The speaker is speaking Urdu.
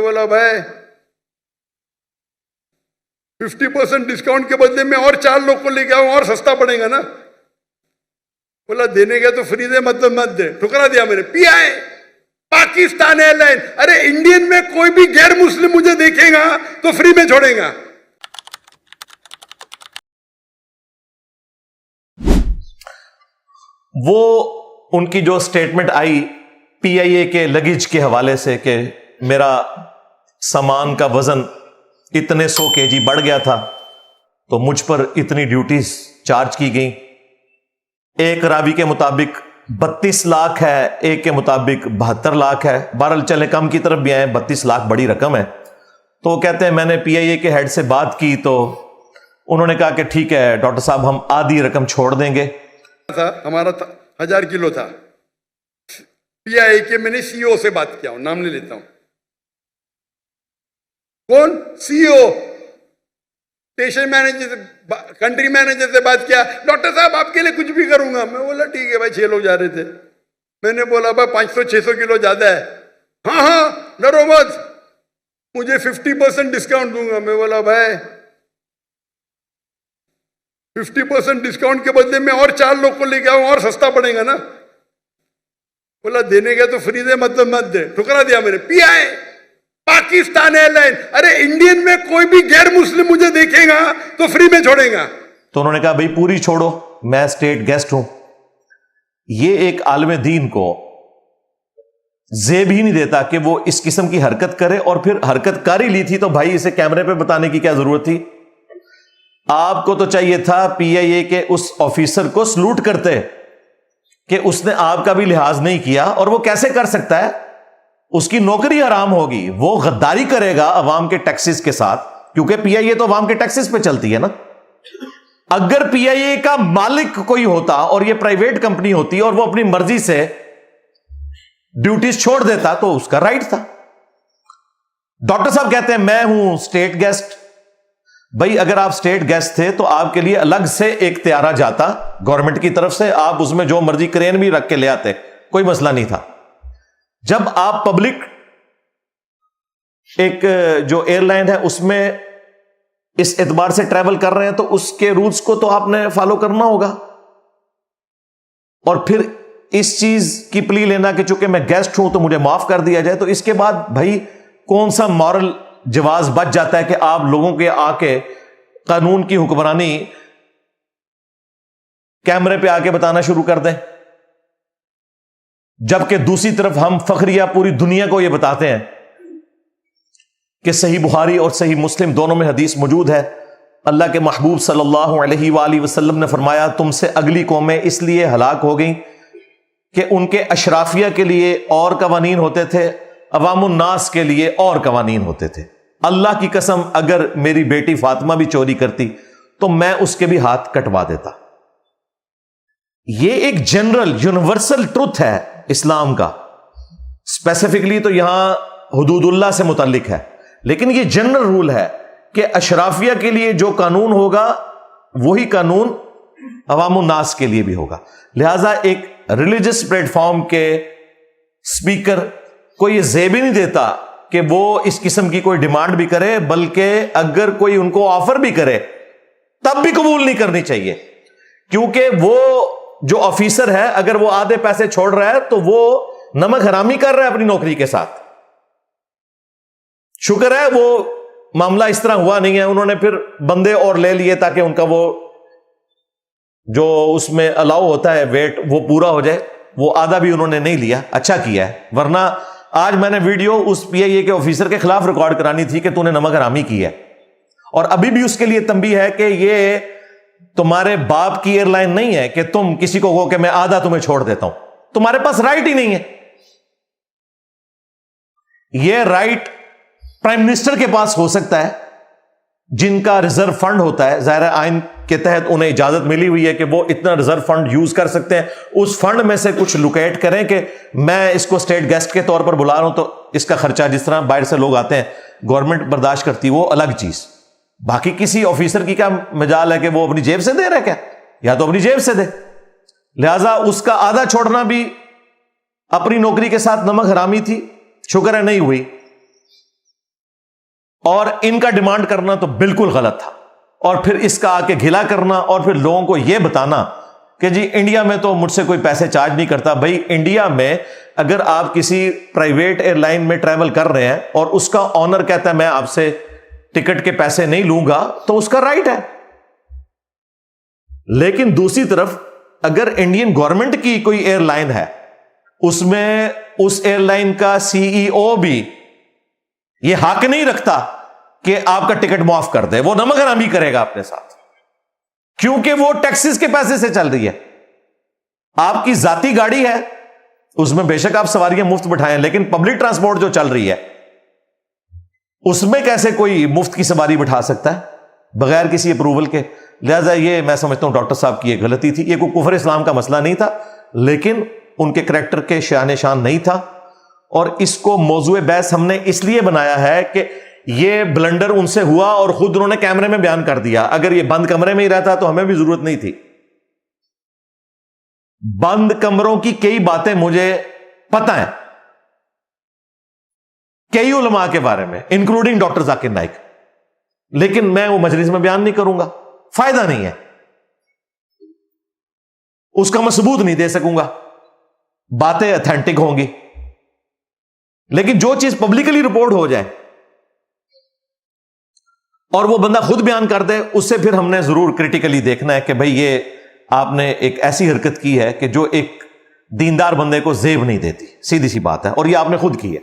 بولا بھائی 50% ڈسکاؤنٹ کے بدلے میں اور 4 لوگ کو لے کے آؤں اور سستا پڑے گا نا. بولا دینے گا تو فری دے، مت دے. ٹھکرا دیا میں نے. پی آئی پاکستان ایئر لائن، ارے انڈین میں کوئی بھی غیر مسلم مجھے دیکھے گا تو فری میں چھوڑے گا. وہ ان کی جو سٹیٹمنٹ آئی پی آئی اے کے لگیج کے حوالے سے کہ میرا سامان کا وزن اتنے 100 kg بڑھ گیا تھا تو مجھ پر اتنی ڈیوٹیز چارج کی گئیں. ایک راوی کے مطابق 32 لاکھ ہے، ایک کے مطابق 72 لاکھ ہے. بہرحال چلے کم کی طرف بھی آئے، 32 لاکھ بڑی رقم ہے. تو وہ کہتے ہیں میں نے پی آئی اے کے ہیڈ سے بات کی تو انہوں نے کہا کہ ٹھیک ہے ڈاکٹر صاحب ہم آدھی رقم چھوڑ دیں گے. ہمارا 1000 کلو تھا. پی آئی اے کے میں نے سی او سے بات کیا ہوں، نام نہیں لیتا ہوں. کون؟ سی او، اسٹیشن مینیجر سے، کنٹری مینیجر سے بات کیا. ڈاکٹر صاحب آپ کے لیے کچھ بھی کروں گا. میں بولا ٹھیک ہے بھائی. 6 لوگ جا رہے تھے. میں نے بولا بھائی 500-600 کلو زیادہ ہے. ہاں ڈرو مت، مجھے 50% ڈسکاؤنٹ دوں گا. میں بولا بھائی 50% ڈسکاؤنٹ کے بدلے میں اور 4 لوگ کو لے کے آؤں اور سستا پڑے گا نا. بولا دینے گا تو فری دے، مت دے. ٹھکرا دیا میں نے. پی آئی پاکستان ایئر لائن، ارے انڈین میں کوئی بھی غیر مسلم مجھے دیکھے گا تو فری میں چھوڑے گا. تو انہوں نے کہا بھائی پوری چھوڑو، میں اسٹیٹ گیسٹ ہوں. یہ ایک عالم دین کو زیب ہی نہیں دیتا کہ وہ اس قسم کی حرکت کرے، اور پھر حرکت کر ہی لی تھی تو بھائی اسے کیمرے پہ بتانے کی کیا ضرورت تھی؟ آپ کو تو چاہیے تھا پی آئی اے کے اس آفیسر کو سلوٹ کرتے کہ اس نے آپ کا بھی لحاظ نہیں کیا. اور وہ کیسے کر سکتا ہے؟ اس کی نوکری حرام ہوگی، وہ غداری کرے گا عوام کے ٹیکسز کے ساتھ، کیونکہ پی آئی اے تو عوام کے ٹیکسز پہ چلتی ہے نا. اگر پی آئی اے کا مالک کوئی ہوتا اور یہ پرائیویٹ کمپنی ہوتی اور وہ اپنی مرضی سے ڈیوٹیز چھوڑ دیتا تو اس کا رائٹ تھا. ڈاکٹر صاحب کہتے ہیں میں ہوں اسٹیٹ گیسٹ. بھائی اگر آپ اسٹیٹ گیسٹ تھے تو آپ کے لیے الگ سے ایک طیارہ جاتا گورنمنٹ کی طرف سے، آپ اس میں جو مرضی کرین بھی رکھ کے لے آتے، کوئی مسئلہ نہیں تھا. جب آپ پبلک ایک جو ایئر لائن ہے اس میں اس اعتبار سے ٹریول کر رہے ہیں تو اس کے رولز کو تو آپ نے فالو کرنا ہوگا. اور پھر اس چیز کی پلی لینا کہ چونکہ میں گیسٹ ہوں تو مجھے معاف کر دیا جائے، تو اس کے بعد بھائی کون سا مورل جواز بچ جاتا ہے کہ آپ لوگوں کے آ کے قانون کی حکمرانی کیمرے پہ آ کے بتانا شروع کر دیں، جبکہ دوسری طرف ہم فخریہ پوری دنیا کو یہ بتاتے ہیں کہ صحیح بخاری اور صحیح مسلم دونوں میں حدیث موجود ہے. اللہ کے محبوب صلی اللہ علیہ وآلہ وسلم نے فرمایا تم سے اگلی قومیں اس لیے ہلاک ہو گئیں کہ ان کے اشرافیہ کے لیے اور قوانین ہوتے تھے، عوام الناس کے لیے اور قوانین ہوتے تھے. اللہ کی قسم اگر میری بیٹی فاطمہ بھی چوری کرتی تو میں اس کے بھی ہاتھ کٹوا دیتا. یہ ایک جنرل یونیورسل ٹروتھ ہے اسلام کا. اسپیسیفکلی تو یہاں حدود اللہ سے متعلق ہے، لیکن یہ جنرل رول ہے کہ اشرافیہ کے لیے جو قانون ہوگا وہی قانون عوام الناس کے لیے بھی ہوگا. لہذا ایک ریلیجس پلیٹ فارم کے اسپیکر کو یہ زیب ہی نہیں دیتا کہ وہ اس قسم کی کوئی ڈیمانڈ بھی کرے، بلکہ اگر کوئی ان کو آفر بھی کرے تب بھی قبول نہیں کرنی چاہیے، کیونکہ وہ جو آفیسر ہے اگر وہ آدھے پیسے چھوڑ رہا ہے تو وہ نمک حرامی کر رہا ہے اپنی نوکری کے ساتھ. شکر ہے وہ معاملہ اس طرح ہوا نہیں ہے، انہوں نے پھر بندے اور لے لیے تاکہ ان کا وہ جو اس میں الاؤ ہوتا ہے ویٹ وہ پورا ہو جائے. وہ آدھا بھی انہوں نے نہیں لیا، اچھا کیا ہے. ورنہ آج میں نے ویڈیو اس پی آئی اے کے آفیسر کے خلاف ریکارڈ کرانی تھی کہ تو نے نمک حرامی کی ہے. اور ابھی بھی اس کے لیے تنبیہ ہے کہ یہ تمہارے باپ کی ایئر لائن نہیں ہے کہ تم کسی کو کہو کہ میں آدھا تمہیں چھوڑ دیتا ہوں. تمہارے پاس رائٹ ہی نہیں ہے. یہ رائٹ پرائم منسٹر کے پاس ہو سکتا ہے جن کا ریزرو فنڈ ہوتا ہے. ظاہر آئین کے تحت انہیں اجازت ملی ہوئی ہے کہ وہ اتنا ریزرو فنڈ یوز کر سکتے ہیں. اس فنڈ میں سے کچھ لوکیٹ کریں کہ میں اس کو اسٹیٹ گیسٹ کے طور پر بلا رہا ہوں تو اس کا خرچہ جس طرح باہر سے لوگ آتے ہیں گورنمنٹ برداشت کرتی وہ الگ چیز. باقی کسی آفیسر کی کیا مجال ہے کہ وہ اپنی جیب سے دے رہا ہے؟ کیا یا تو اپنی جیب سے دے. لہذا اس کا آدھا چھوڑنا بھی اپنی نوکری کے ساتھ نمک حرامی تھی. شکر ہے نہیں ہوئی. اور ان کا ڈیمانڈ کرنا تو بالکل غلط تھا، اور پھر اس کا آ کے گھلا کرنا اور پھر لوگوں کو یہ بتانا کہ جی انڈیا میں تو مجھ سے کوئی پیسے چارج نہیں کرتا۔ بھائی انڈیا میں اگر آپ کسی پرائیویٹ ایئر لائن میں ٹریول کر رہے ہیں اور اس کا آنر کہتا ہے میں آپ سے ٹکٹ کے پیسے نہیں لوں گا تو اس کا رائٹ ہے، لیکن دوسری طرف اگر انڈین گورنمنٹ کی کوئی ایئر لائن ہے، اس میں اس ایئر لائن کا سی ای او بھی یہ حق نہیں رکھتا کہ آپ کا ٹکٹ معاف کر دے، وہ نمک حرامی کرے گا اپنے ساتھ، کیونکہ وہ ٹیکسز کے پیسے سے چل رہی ہے۔ آپ کی ذاتی گاڑی ہے، اس میں بے شک آپ سواریاں مفت بٹھائیں، لیکن پبلک ٹرانسپورٹ جو چل رہی ہے اس میں کیسے کوئی مفت کی سواری بٹھا سکتا ہے بغیر کسی اپروول کے؟ لہذا یہ میں سمجھتا ہوں ڈاکٹر صاحب کی یہ غلطی تھی۔ یہ کوئی کفر اسلام کا مسئلہ نہیں تھا، لیکن ان کے کریکٹر کے شان شان نہیں تھا، اور اس کو موضوع بحث ہم نے اس لیے بنایا ہے کہ یہ بلنڈر ان سے ہوا اور خود انہوں نے کیمرے میں بیان کر دیا۔ اگر یہ بند کمرے میں ہی رہتا تو ہمیں بھی ضرورت نہیں تھی۔ بند کمروں کی کئی باتیں مجھے پتہ ہیں، کئی علماء کے بارے میں انکلوڈنگ ڈاکٹر ذاکر نائک، لیکن میں وہ مجلس میں بیان نہیں کروں گا، فائدہ نہیں ہے، اس کا میں ثبوت نہیں دے سکوں گا، باتیں اتھینٹک ہوں گی، لیکن جو چیز پبلکلی رپورٹ ہو جائے اور وہ بندہ خود بیان کر دے، اس سے پھر ہم نے ضرور کریٹیکلی دیکھنا ہے کہ بھئی یہ آپ نے ایک ایسی حرکت کی ہے کہ جو ایک دیندار بندے کو زیب نہیں دیتی، سیدھی سی بات ہے، اور یہ آپ نے خود کی ہے۔